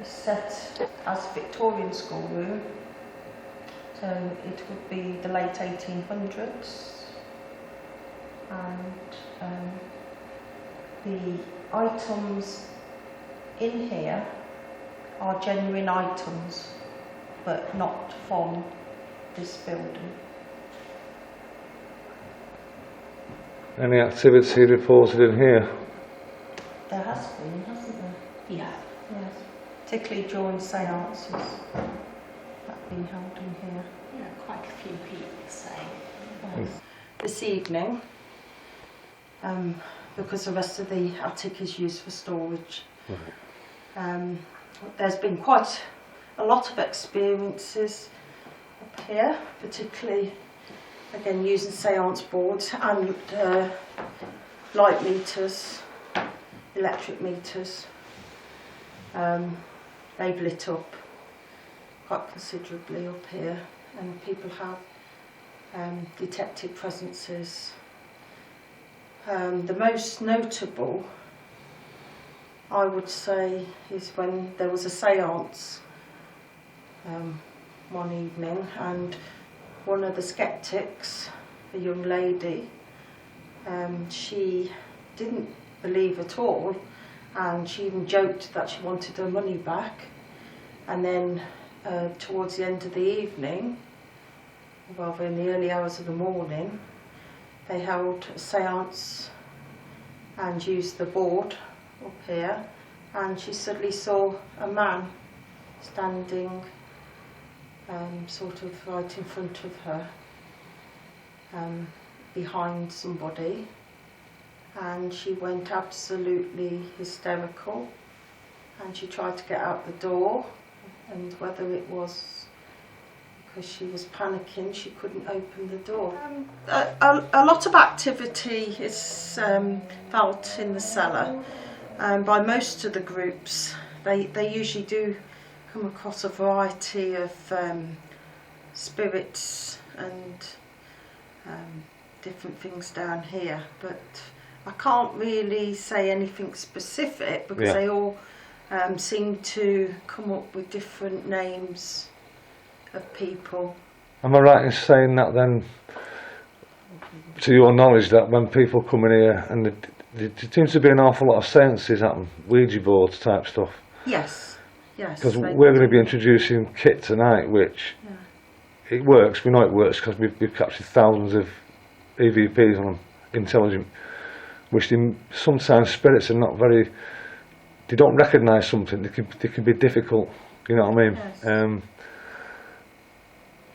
is set as Victorian schoolroom, so it would be the late 1800s, and the items in here are genuine items, but not from this building. Any activity reported in here? There has been, hasn't there? Yeah. Yes. Particularly during seances that have been held in here. Yeah, quite a few people say. Yes. This evening, because the rest of the attic is used for storage, there's been quite a lot of experiences up here, particularly again using seance boards and light meters, electric meters. They've lit up quite considerably up here, and people have detected presences. The most notable, I would say, is when there was a seance one evening, and one of the skeptics, a young lady, she didn't believe at all, and she even joked that she wanted her money back. And then towards the end of the evening, rather in the early hours of the morning, they held a seance and used the board up here, and she suddenly saw a man standing sort of right in front of her, behind somebody, and she went absolutely hysterical, and she tried to get out the door, and whether it was because she was panicking, she couldn't open the door. A lot of activity is felt in the cellar by most of the groups. They usually do come across a variety of spirits and different things down here, but I can't really say anything specific because they all seem to come up with different names of people. Am I right in saying that then, to your knowledge, that when people come in here, and there seems to be an awful lot of seances happen, Ouija boards type stuff? Yes, yes. Because we're going to be introducing kit tonight, which it works. We know it works because we've captured thousands of EVPs on them, intelligent, which sometimes spirits are not very. They don't recognise something. They can be difficult. You know what I mean? Yes.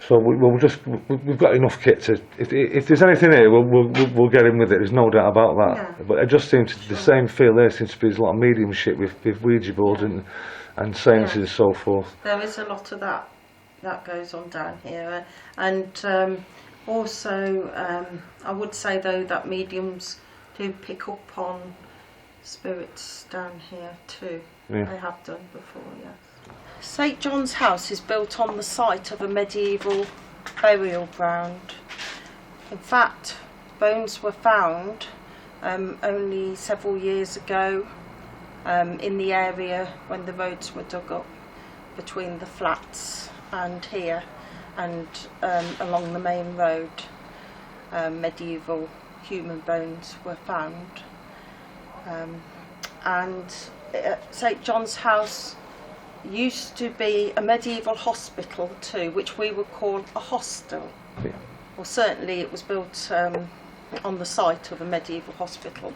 So we've got enough kit to. If there's anything here, we'll get in with it. There's no doubt about that. Yeah. But it just seems the same feel there seems to be a lot of mediumship with Ouija boards and seances and so forth. There is a lot of that goes on down here, and also I would say though that mediums do pick up on spirits down here too. They have done before, yes. St John's House is built on the site of a medieval burial ground. In fact, bones were found only several years ago in the area when the roads were dug up between the flats and here, and along the main road medieval human bones were found. And St John's House used to be a medieval hospital too, which we would call a hostel. Well, certainly it was built on the site of a medieval hospital,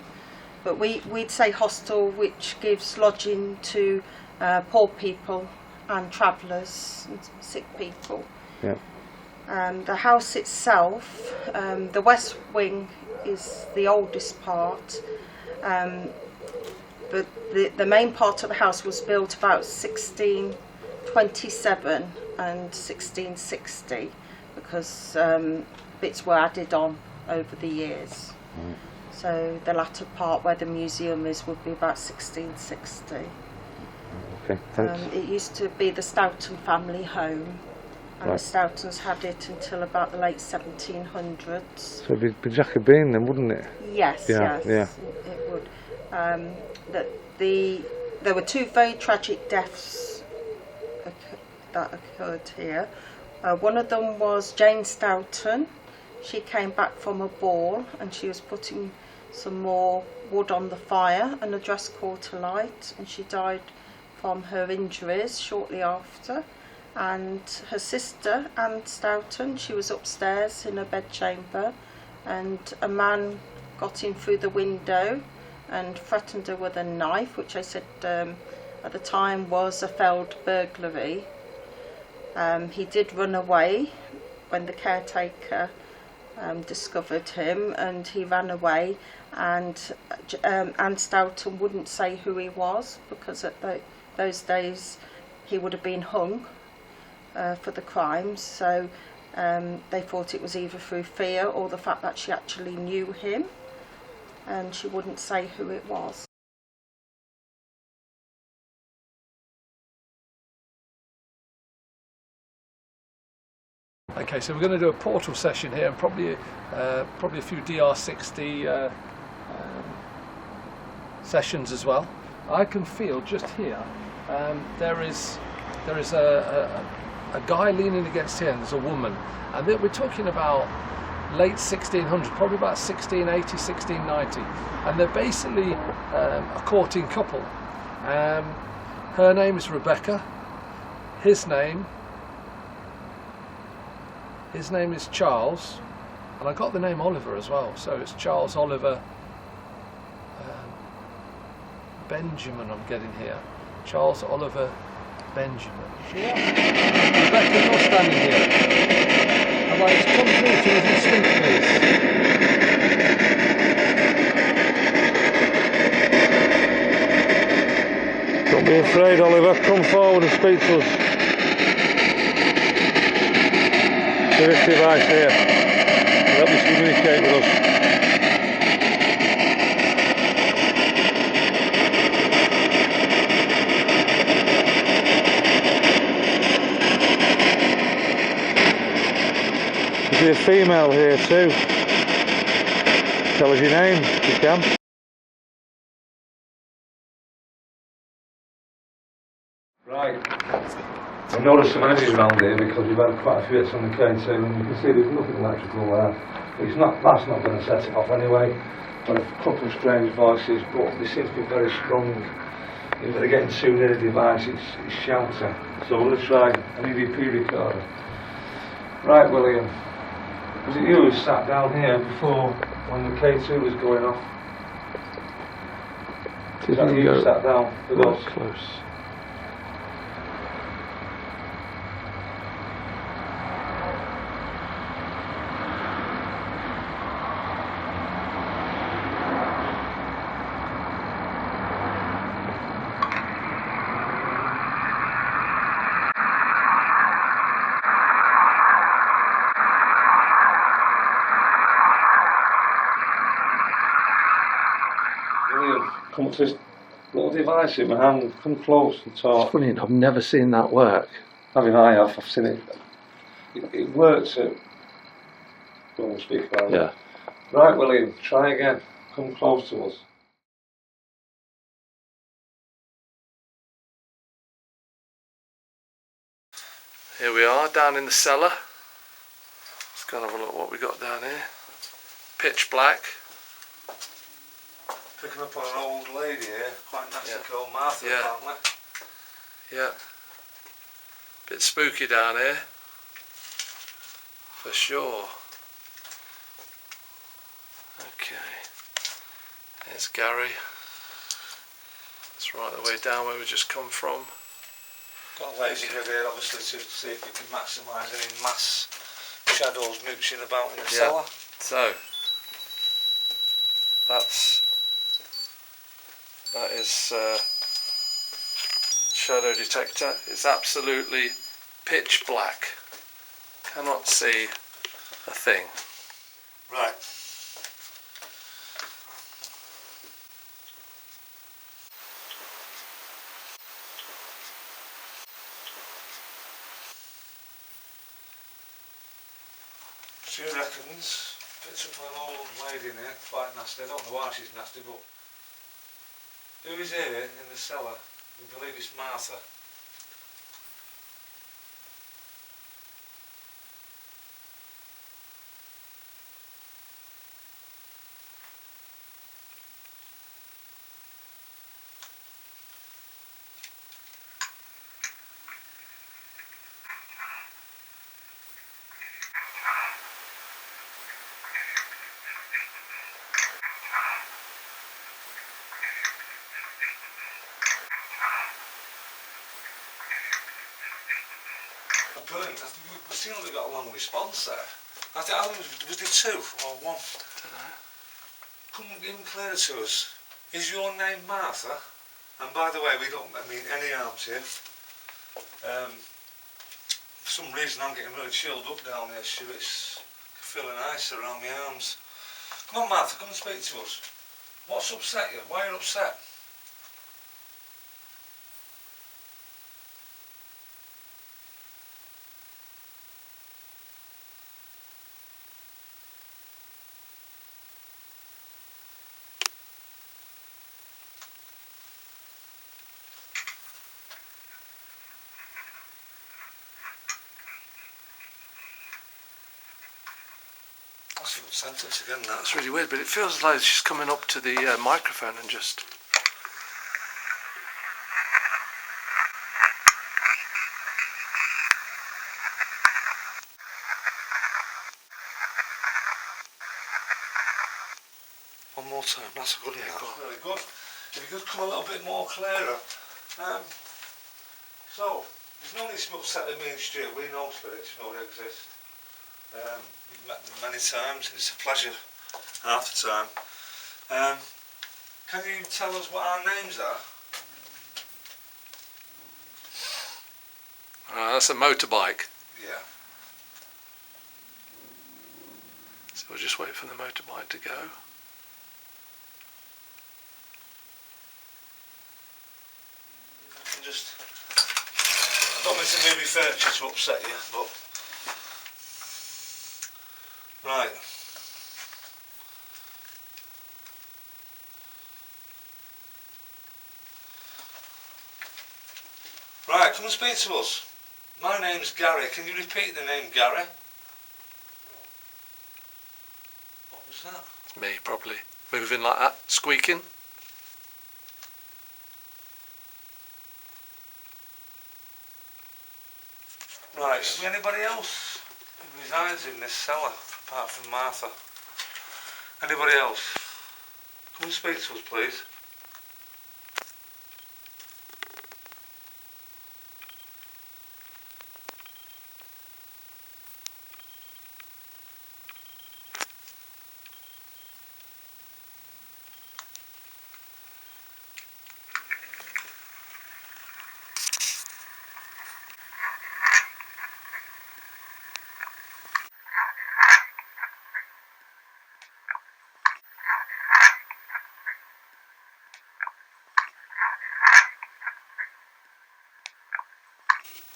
but we'd say hostel, which gives lodging to poor people and travellers and sick people. The house itself, the west wing is the oldest part, but the main part of the house was built about 1627 and 1660, because bits were added on over the years. So the latter part where the museum is would be about 1660. Okay, thanks. It used to be the Stoughton family home, and the Stoughtons had it until about the late 1700s. So it'd be Jacobean then, wouldn't it? Yes, it would. There were two very tragic deaths that occurred here. One of them was Jane Stoughton. She came back from a ball and she was putting some more wood on the fire, and a dress caught to light, and she died from her injuries shortly after. And her sister, Anne Stoughton, she was upstairs in her bedchamber, and a man got in through the window and threatened her with a knife, which I said at the time was a failed burglary. He did run away when the caretaker discovered him, and he ran away, and Anne Stoughton wouldn't say who he was, because at those days he would have been hung for the crimes, so they thought it was either through fear or the fact that she actually knew him, and she wouldn't say who it was. Okay, so we're going to do a portal session here, and probably a few DR60 sessions as well. I can feel just here there is a guy leaning against here, and there's a woman, and we're talking about late 1600s, probably about 1680, 1690, and they're basically a courting couple. Her name is Rebecca. His name is Charles, and I got the name Oliver as well, so it's Charles Oliver Benjamin. I'm getting here, Charles Oliver Benjamin. Yeah. Rebecca, you're standing here. I'd like to come through to us and speak, please. Don't be afraid, Oliver. Come forward and speak to us. To this device here. Help us communicate with us. There's a female here too. Tell us your name if you can. Right. I've noticed some energies around here because we've had quite a few hits on the K2, and you can see there's nothing electrical there. That's not going to set it off anyway. Got a couple of strange voices, but they seem to be very strong. If they're getting too near the device, it's shouting. So we're going to try an EVP recorder. Right, William. Was it you who sat down here before when the K2 was going off? Is that you who sat down with us? Close. Come up to this little device in my hand, come close and talk. It's funny, I've never seen that work. I mean, I've seen it. It works at... Don't speak loud. Yeah. Right, William, try again. Come close to us. Here we are, down in the cellar. Let's go and have a look what we got down here. Pitch black. Picking up on an old lady here, quite nasty, called Martha, Yeah. apparently. Yeah. Bit spooky down here. For sure. Okay. There's Gary. That's right the way down where we just come from. Got a laser grid here, obviously, to see if we can maximise any mass shadows mooching about in the cellar. So, that is shadow detector. It's absolutely pitch black. Cannot see a thing. Right. She reckons, picked up an old lady in here, quite nasty. I don't know why she's nasty, but who is here in the cellar? We believe it's Martha. brilliant. I think we seem like we got a long response there. I think, how many, was there 2 or 1? Don't know. Come even clearer to us. Is your name Martha? And by the way, we don't mean any harm to you. For some reason I'm getting really chilled up down here, Stu. It's feeling ice around my arms. Come on Martha, come and speak to us. What's upset you? Why are you upset? That's a good sentence again, that. That's really weird, but it feels like she's coming up to the microphone and just... One more time, that's a good one. That's really good. If you could come a little bit more clearer. So, there's no need to be upset with me and Stuart. We know spirits, we know they exist. We've met them many times, and it's a pleasure half the time. Can you tell us what our names are? that's a motorbike. Yeah. So we'll just wait for the motorbike to go. I don't mean to move your furniture to upset you, but... Right. Right, come and speak to us. My name's Gary. Can you repeat the name Gary? What was that? Me, probably. Moving like that, squeaking. Right, is there anybody else who resides in this cellar, apart from Martha? Anybody else? Come and speak to us, please.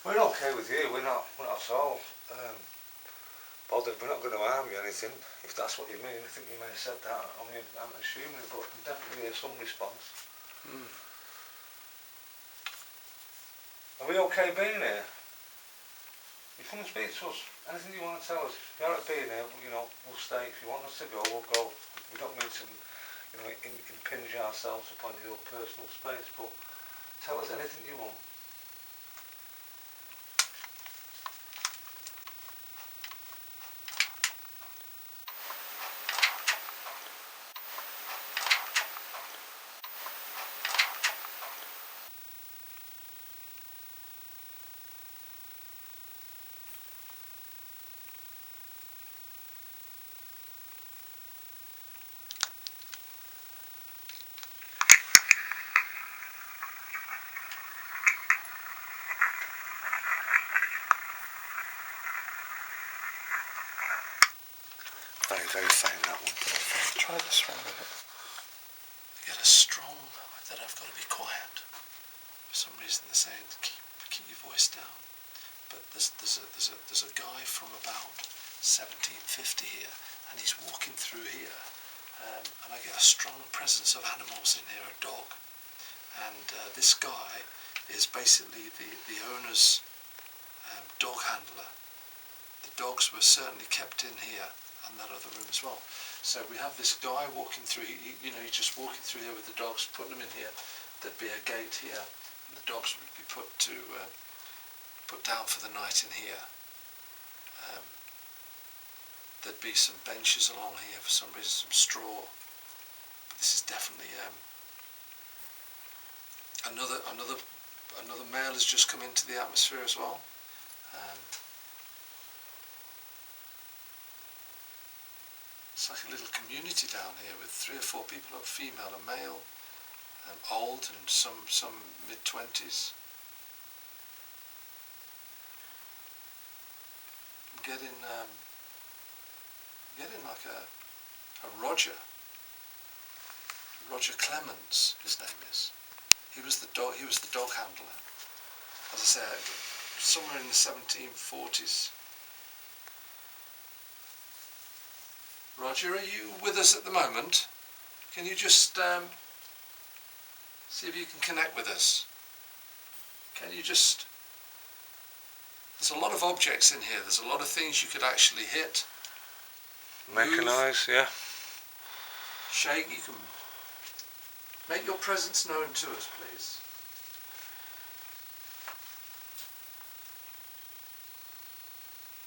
We're okay with you, we're not at all bothered. We're not going to harm you or anything, if that's what you mean. I think you may have said that, I'm assuming, but I can definitely hear some response. Are we okay being here? You come and speak to us, anything you want to tell us. If you're alright being here, you know, we'll stay. If you want us to go, we'll go. We don't mean to, you know, impinge ourselves upon your personal space, but tell us anything you want. Very, very faint, that one. Try this one a bit. Get a strong that I've got to be quiet. For some reason they're saying keep your voice down. But there's a guy from about 1750 here, and he's walking through here, and I get a strong presence of animals in here, a dog, and this guy is basically the owner's dog handler. The dogs were certainly kept in here and that other room as well. So we have this guy walking through, he's just walking through here with the dogs, putting them in here. There'd be a gate here, and the dogs would be put down for the night in here. There'd be some benches along here for some reason, some straw. But this is definitely another male has just come into the atmosphere as well. It's like a little community down here with 3 or 4 people, a female, a male, and old, and some mid-20s. I'm getting like a Roger Clemens, his name is. He was the dog handler. As I say, somewhere in the 1740s. Roger, are you with us at the moment? Can you just see if you can connect with us? Can you just... There's a lot of objects in here. There's a lot of things you could actually hit. Mechanise, yeah. Shake, you can... Make your presence known to us, please.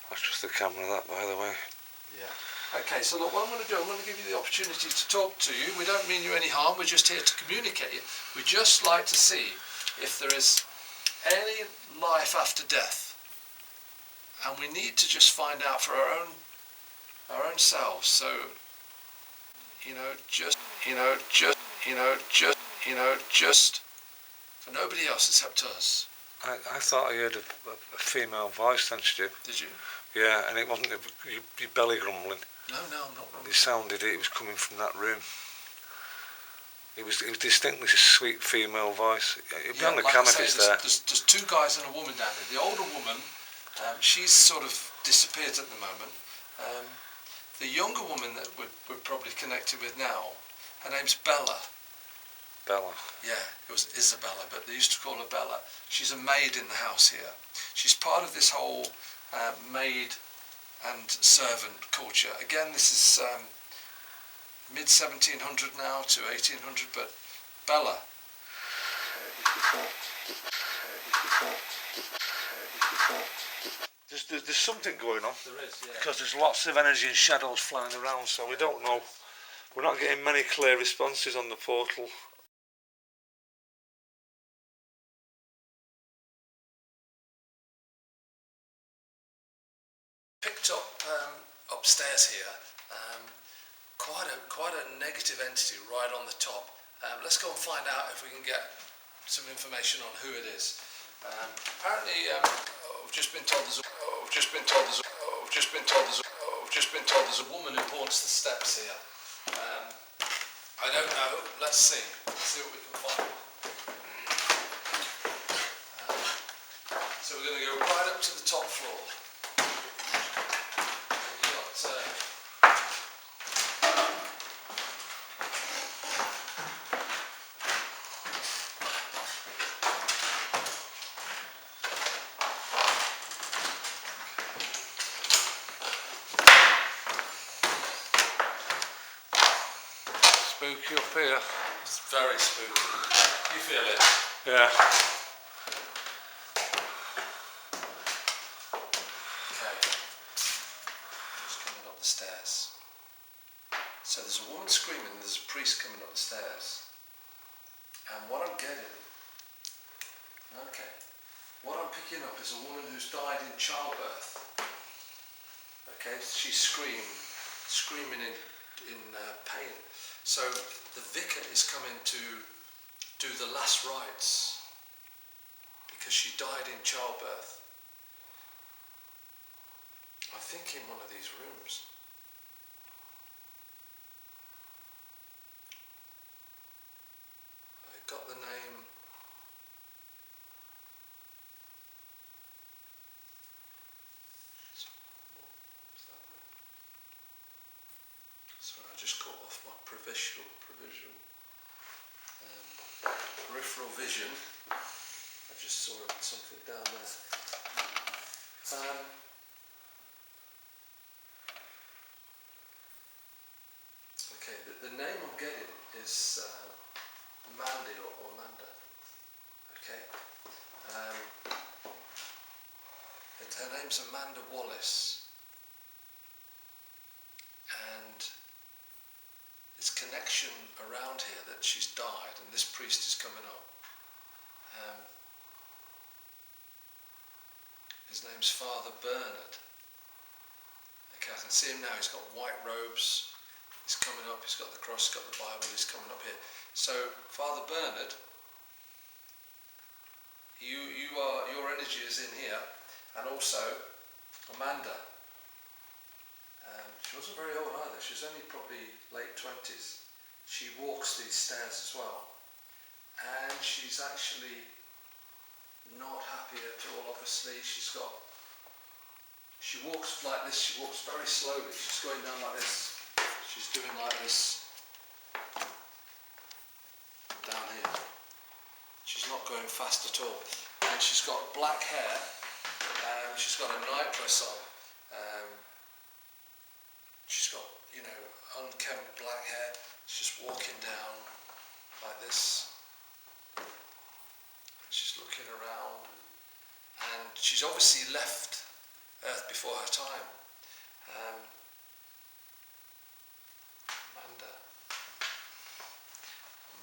That's just the camera, that, by the way. Yeah. Okay, so look, what I'm going to do, I'm going to give you the opportunity to talk to you. We don't mean you any harm, we're just here to communicate. We'd just like to see if there is any life after death. And we need to just find out for our own selves. So, just for nobody else except us. I thought I heard a female voice, then, Stu. Did you? Yeah, and it wasn't your belly grumbling. No, I'm not wrong. It sounded it was coming from that room. It was distinctly a sweet female voice. It'd be on the like cam I if say, it's there. There's 2 guys and a woman down there. The older woman, she's sort of disappeared at the moment. The younger woman that we're probably connected with now, her name's Bella. Bella. Yeah, it was Isabella, but they used to call her Bella. She's a maid in the house here. She's part of this whole maid and servant culture. Again, this is mid-1700 now to 1800, but Bella. There's something going on. There is, yeah. Because there's lots of energy and shadows flying around, so we don't know. We're not getting many clear responses on the portal. Picked up upstairs here quite a negative entity right on the top. Let's go and find out if we can get some information on who it is. Apparently, I've just been told there's a woman who haunts the steps here. I don't know. Let's see. Let's see what we can find. So we're going to go right up to the top floor. We've got Spooky up here. It's very spooky. You feel it? Yeah. Okay. Just coming up the stairs. So there's a woman screaming and there's a priest coming up the stairs. And what I'm getting... Okay. What I'm picking up is a woman who's died in childbirth. Okay, she's screaming in pain. So the vicar is coming to do the last rites because she died in childbirth. I think in one of these rooms. I got the name. Sorry, I just got off my peripheral vision. I just saw something down there. Okay, the name I'm getting is Mandy or Amanda. Okay. Her name's Amanda Wallace. And it's connection around here that she's died and this priest is coming up. His name's Father Bernard. Okay, I can see him now. He's got white robes, He's coming up, he's got the cross, got the Bible, he's coming up here. So, Father Bernard, your energy is in here, and also Amanda. She wasn't very old either, she was only probably late 20s. She walks these stairs as well, and she's actually not happy at all. Obviously, she walks like this, she walks very slowly, she's going down like this, she's doing like this down here. She's not going fast at all, and she's got black hair, she's got a night dress on, she's got, you know, unkempt black hair. She's just walking down like this. She's looking around, and she's obviously left Earth before her time.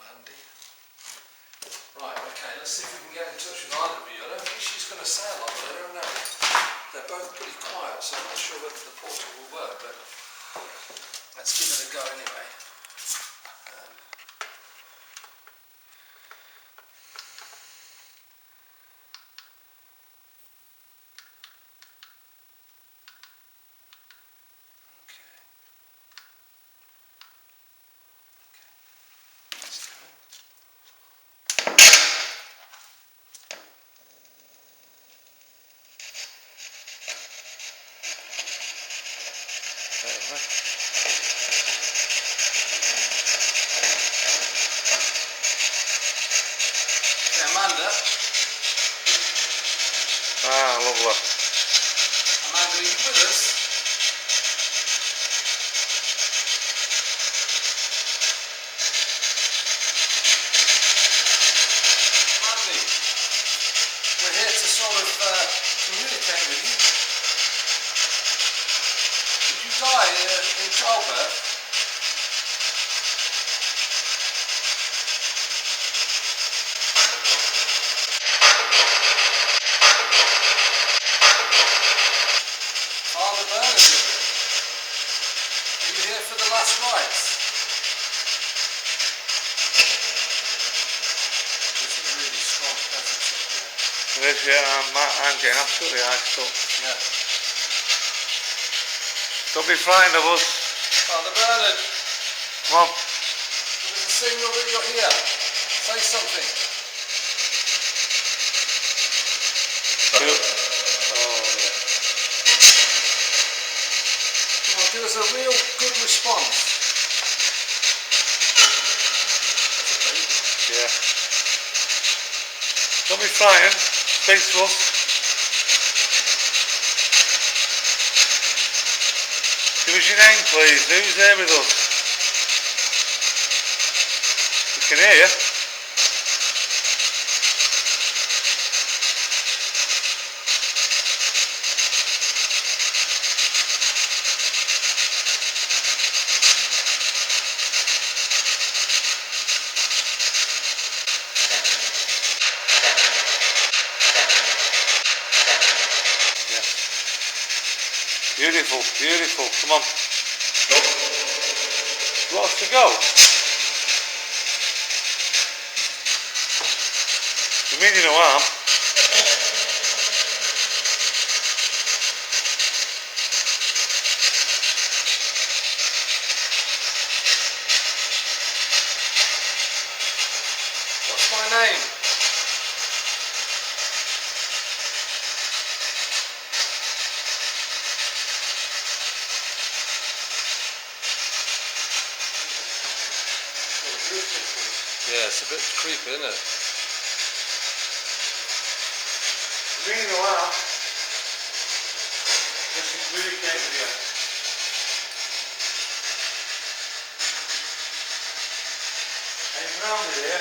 Mandy. Right, okay, let's see if we can get in touch with either of you. I don't think she's going to say a lot, but I don't know. They're both pretty quiet, so I'm not sure whether the portal will work, but let's give it a go anyway. Amanda. Ah, lovely. Amanda, are you with us? Mandy, we're here to sort of communicate with you. Did you die in childbirth? Father Bernard, are you here for the last rites? There's a really strong presence up here. It is, yeah, I'm getting absolutely iced up. Yeah. Don't be frightened of us. Father Bernard, Come on. give us a signal that you're here. Say something. Oh, yeah. Come on, give us a real good response. Yeah. Don't be frightened. Speak to us. Give us your name, please. Who's there with us? We can hear you. Beautiful, beautiful. Come on. You want us to go? We mean you no harm. What's my name? Yeah, it's a bit creepy, isn't it? We mean you no harm. Just to communicate with you. Anything wrong with you?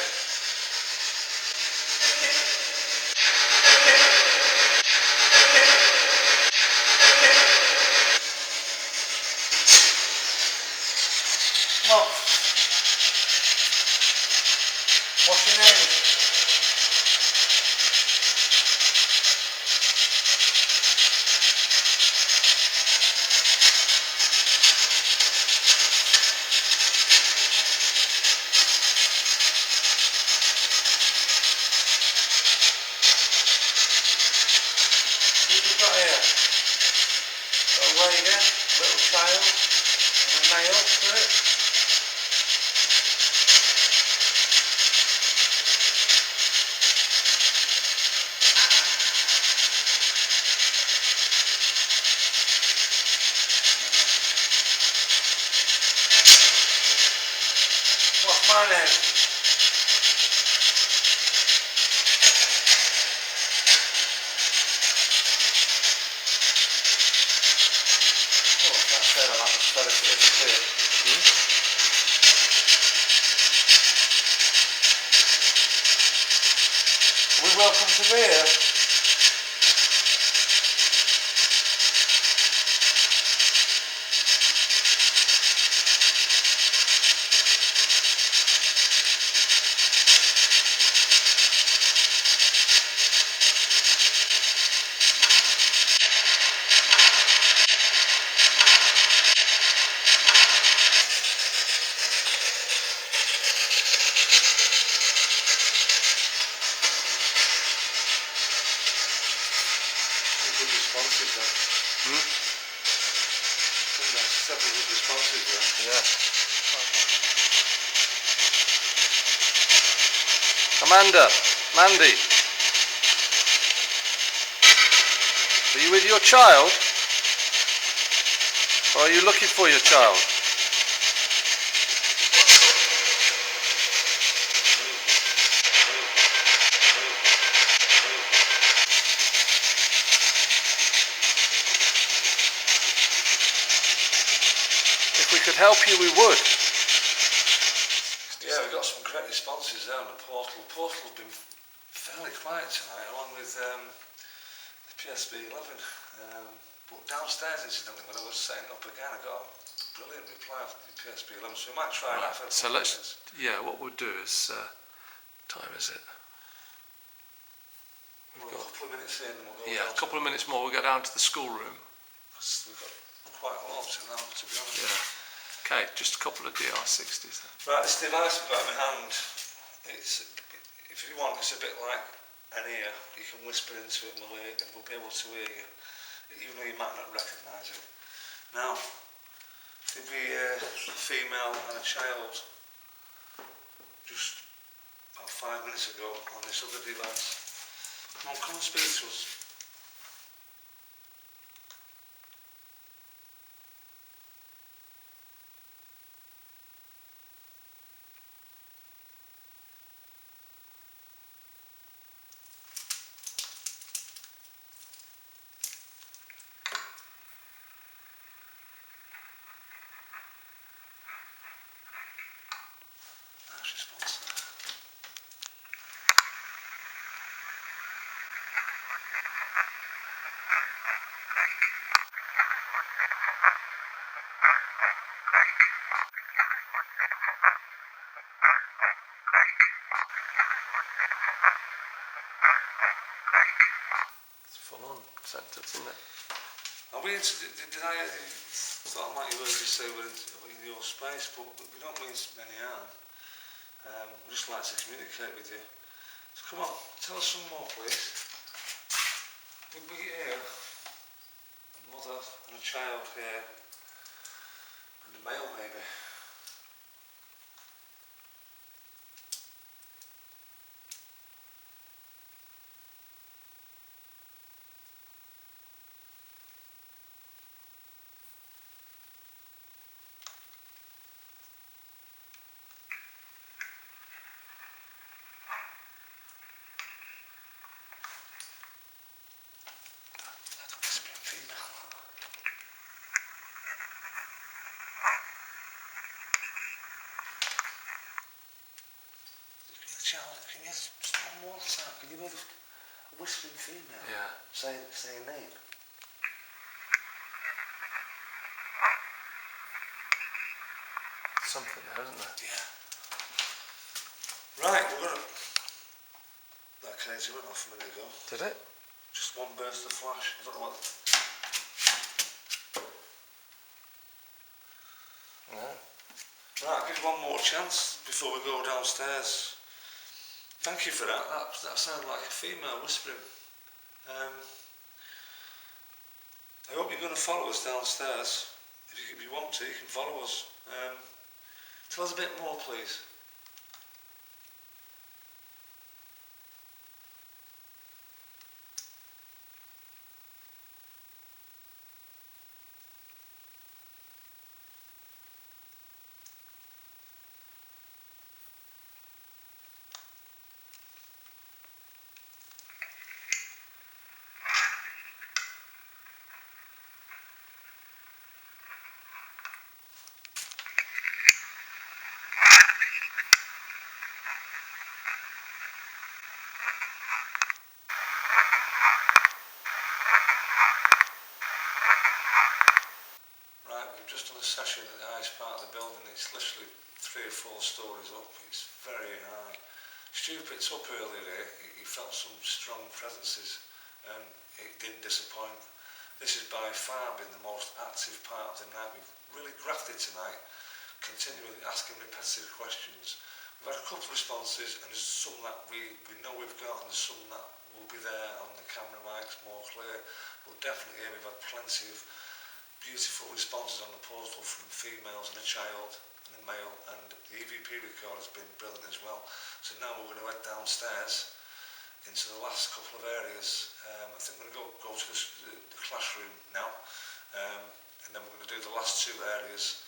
Come on. What's your name? and a male spirit. What's my name? We're welcome to be here. Good responses then. Several good responses there. Yeah. Amanda, Mandy, are you with your child? Or are you looking for your child? If we could help you, we would. Yeah, we've got some great responses there on the portal. The portal's been fairly quiet tonight, along with the PSB11. But downstairs, incidentally, when I was setting up again, I got a brilliant reply from the PSB11, so we might try that for a So couple of let's, yeah, what we'll do is, time is it? minutes. We've got a couple of minutes in, and we'll go Yeah, down a couple of minutes more, we'll go down to the schoolroom. because we've got quite a lot to know, to be honest. Yeah. Okay, just a couple of DR60s then. Right, this device I've got in my hand, it's, if you want, it's a bit like an ear. You can whisper into it and we'll be able to hear you, even though you might not recognise it. Now, there'd be a female and a child just about 5 minutes ago on this other device. Come and speak to us. Nice response there. It's full on sentence, isn't it? Are we into, did I thought I might have heard you say we're in your space, but we don't mean any harm. We just like to communicate with you. So come on, tell us some more, please. Did we hear a mother and a child here, and a male maybe? That's a whispering female. Child, can you just one more time? Can you hear a whispering female? Yeah. Say a name. Something there, isn't there? Yeah. Right, we're gonna. That crazy went off a minute ago. Did it? Just one burst of flash. I don't know what. No. Right, I'll give you one more chance before we go downstairs. Thank you for that. That sounded like a female whispering. I hope you're going to follow us downstairs. if you want to, you can follow us. Tell us a bit more, please. Right, we've just done a session at the highest part of the building. It's literally 3 or 4 stories up. It's very high. Stu picked up earlier here. He felt some strong presences and it didn't disappoint. This has by far been the most active part of the night. We've really grafted tonight, continually asking repetitive questions. We've had a couple of responses and there's some that we know we've got and there's some that will be there on the camera mics more clear. But definitely here we've had plenty of beautiful responses on the portal from females and a child and a male, and the EVP record has been brilliant as well. So now we're going to head downstairs into the last couple of areas. I think we're going to go to the classroom now, and then we're going to do the last 2 areas